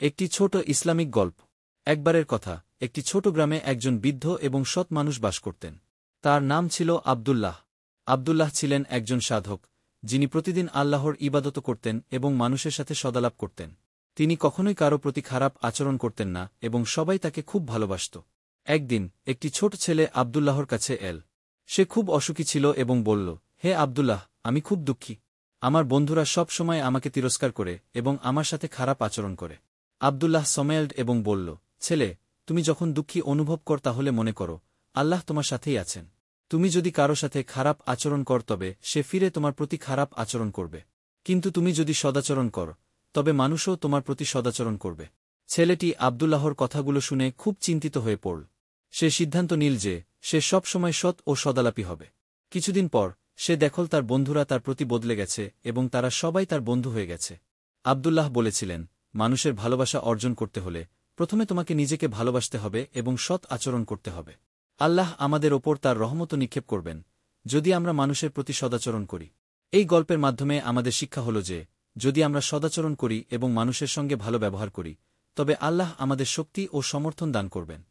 একটি ছোট ইসলামিক গল্প। একবারের কথা, একটি ছোট গ্রামে একজন বৃদ্ধ এবং সৎ মানুষ বাস করতেন। তার নাম ছিল আব্দুল্লাহ। আব্দুল্লাহ ছিলেন একজন সাধক, যিনি প্রতিদিন আল্লাহর ইবাদত করতেন এবং মানুষের সাথে সদালাপ করতেন। তিনি কখনোই কারো প্রতি খারাপ আচরণ করতেন না এবং সবাই তাকে খুব ভালোবাসত। একদিন একটি ছোট ছেলে আব্দুল্লাহর কাছে এল। সে খুব অসুখী ছিল এবং বলল, হে আব্দুল্লাহ, আমি খুব দুঃখী। আমার বন্ধুরা সব সময় আমাকে তিরস্কার করে এবং আমার সাথে খারাপ আচরণ করে। আব্দুল্লাহ সমেল্ড এবং বলল, ছেলে, তুমি যখন দুঃখী অনুভব কর তাহলে মনে করো, আল্লাহ তোমার সাথেই আছেন। তুমি যদি কারো সাথে খারাপ আচরণ কর তবে সে ফিরে তোমার প্রতি খারাপ আচরণ করবে, কিন্তু তুমি যদি সদাচরণ কর তবে মানুষও তোমার প্রতি সদাচরণ করবে। ছেলেটি আব্দুল্লাহর কথাগুলো শুনে খুব চিন্তিত হয়ে পড়ল। সে সিদ্ধান্ত নিল যে সে সব সময় সৎ ও সদালাপী হবে। কিছুদিন পর সে দেখল তার বন্ধুরা তার প্রতি বদলে গেছে এবং তারা সবাই তার বন্ধু হয়ে গেছে। আব্দুল্লাহ বলেছিলেন, মানুষের ভালোবাসা অর্জন করতে হলে প্রথমে তোমাকে নিজেকে ভালোবাসতে হবে এবং সৎ আচরণ করতে হবে। আল্লাহ আমাদের ওপর তার রহমত নিক্ষেপ করবেন যদি আমরা মানুষের প্রতি সদাচরণ করি। এই গল্পের মাধ্যমে আমাদের শিক্ষা হল যে যদি আমরা সদাচরণ করি এবং মানুষের সঙ্গে ভালো ব্যবহার করি তবে আল্লাহ আমাদের শক্তি ও সমর্থন দান করবেন।